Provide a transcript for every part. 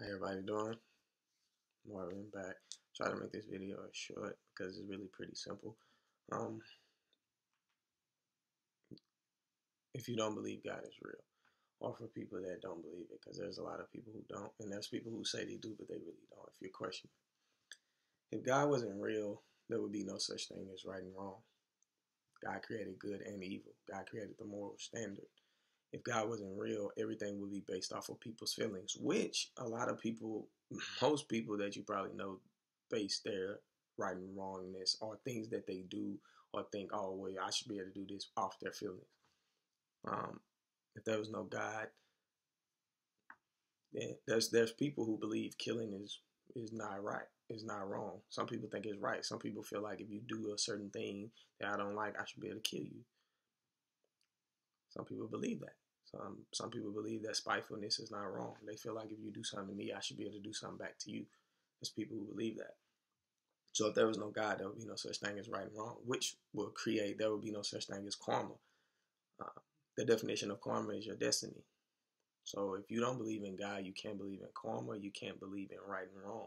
How everybody doing? Marvin back. Try to make this video short because it's really pretty simple. Um, if you don't believe God is real, or for people that don't believe it, because there's a lot of people who don't, and there's people who say they do, but they really don't. If you're questioning, if God wasn't real, there would be no such thing as right and wrong. God created good and evil. God created the moral standard. If God wasn't real, everything would be based off of people's feelings, which a lot of people, most people that you probably know, base their right and wrongness or things that they do or think, oh, well, I should be able to do this off their feelings. If there was no God, then there's people who believe killing is not right, is not wrong. Some people think it's right. Some people feel like if you do a certain thing that I don't like, I should be able to kill you. Some people believe that. Some people believe that spitefulness is not wrong. They feel like if you do something to me, I should be able to do something back to you. There's people who believe that. So if there was no God, there would be no such thing as right and wrong, which will create, there would be no such thing as karma. The definition of karma is your destiny. So if you don't believe in God, you can't believe in karma. You can't believe in right and wrong.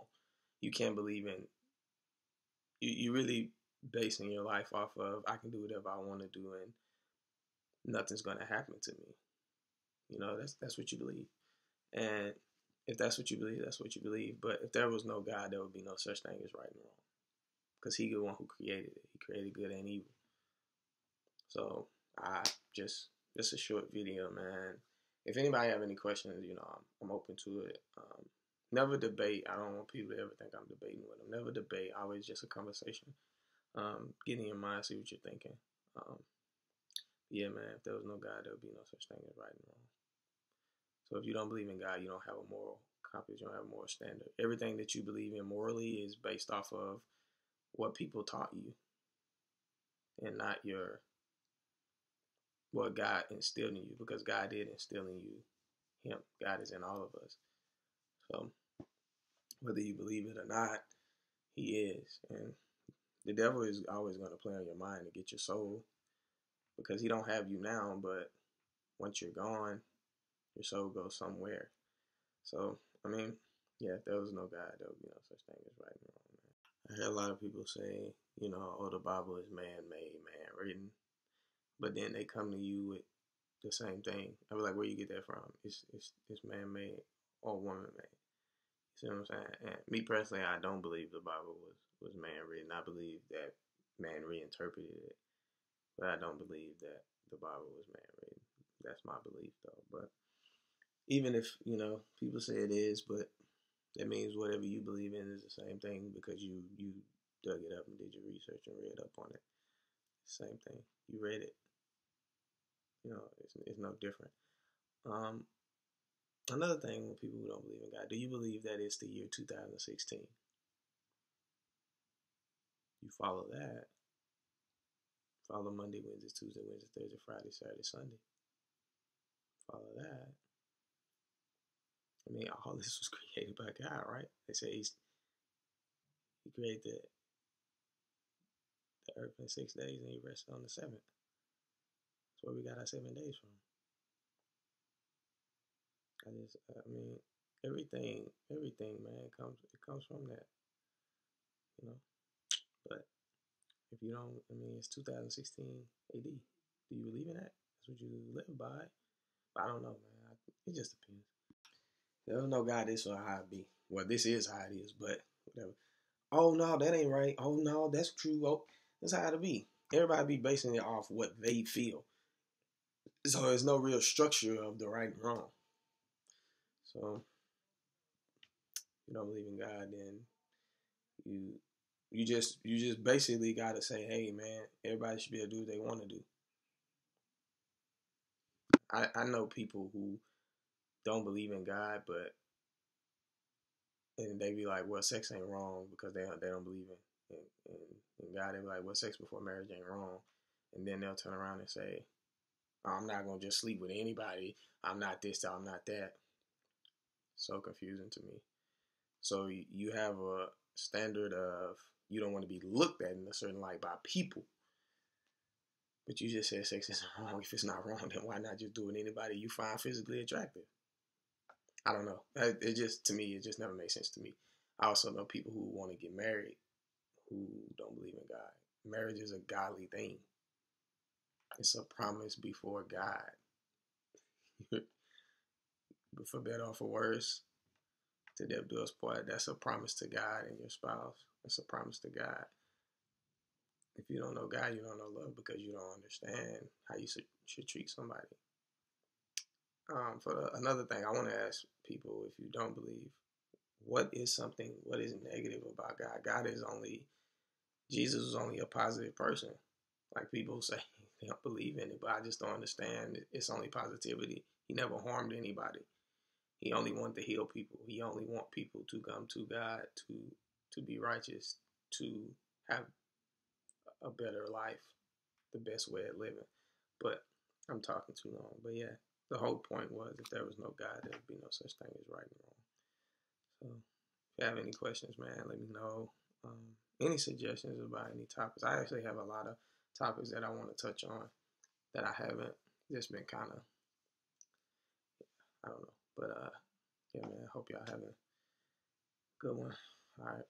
You can't believe in, you really basing your life off of, I can do whatever I want to do and nothing's going to happen to me. You know, that's what you believe. And if that's what you believe, that's what you believe. But if there was no God, there would be no such thing as right and wrong. Because He's the one who created it. He created good and evil. So I just a short video, man. If anybody have any questions, you know, I'm open to it. Never debate. I don't want people to ever think I'm debating with them. Never debate. Always just a conversation. Get in your mind, see what you're thinking. Yeah, man. If there was no God, there would be no such thing as right and wrong. So if you don't believe in God, you don't have a moral compass. You don't have a moral standard. Everything that you believe in morally is based off of what people taught you, and not what God instilled in you, because God did instill in you Him. God is in all of us. So whether you believe it or not, He is. And the devil is always going to play on your mind to get your soul, because he don't have you now, but once you're gone, your soul goes somewhere. So, I mean, yeah, if there was no God, there would be no such thing as right and wrong, man. I hear a lot of people say, you know, oh, the Bible is man-made, man-written. But then they come to you with the same thing. I was like, where you get that from? It's man-made or woman-made. You see what I'm saying? And me personally, I don't believe the Bible was man-written. I believe that man reinterpreted it. But I don't believe that the Bible was man-written. That's my belief, though. But even if, you know, people say it is, but that means whatever you believe in is the same thing, because you dug it up and did your research and read up on it. Same thing. You read it. You know, it's no different. Another thing with people who don't believe in God, do you believe that it's the year 2016? You follow that. Follow Monday, Wednesday, Tuesday, Wednesday, Thursday, Friday, Saturday, Sunday. Follow that. I mean, all this was created by God, right? They say He created the earth in 6 days and He rested on the seventh. That's where we got our 7 days from. I mean, everything, man, comes from that, you know. But if you don't, I mean, it's 2016 AD. Do you believe in that? That's what you live by. But I don't know, man. It just depends. There was no God, this or how it be. Well, this is how it is, but whatever. Oh no, that ain't right. Oh no, that's true. Oh, that's how it be. Everybody be basing it off what they feel. So there's no real structure of the right and wrong. So you don't believe in God, then you just basically gotta say, hey man, everybody should be able to do what they want to do. I know people who don't believe in God, but and they be like, well, sex ain't wrong because they don't believe in God. They be like, well, sex before marriage ain't wrong, and then they'll turn around and say, I'm not gonna just sleep with anybody. I'm not this, I'm not that. So confusing to me. So you have a standard of you don't want to be looked at in a certain light by people. But you just said sex isn't wrong. If it's not wrong, then why not just do it with anybody you find physically attractive? I don't know. It just, to me, it just never makes sense to me. I also know people who want to get married who don't believe in God. Marriage is a godly thing. It's a promise before God. But for better or for worse, to death do us part. That's a promise to God and your spouse. It's a promise to God. If you don't know God, you don't know love because you don't understand how you should treat somebody. Another thing, I want to ask people, if you don't believe, what is negative about God? Jesus was only a positive person. Like people say, they don't believe in it, but I just don't understand. It's only positivity. He never harmed anybody. He only wanted to heal people. He only want people to come to God, to be righteous, to have a better life, the best way of living. But I'm talking too long. But yeah, the whole point was, if there was no God, there would be no such thing as right and wrong. So if you have any questions, man, let me know. Any suggestions about any topics? I actually have a lot of topics that I want to touch on that I haven't. Just been kind of, I don't know. But yeah, man, I hope y'all having a good one. All right.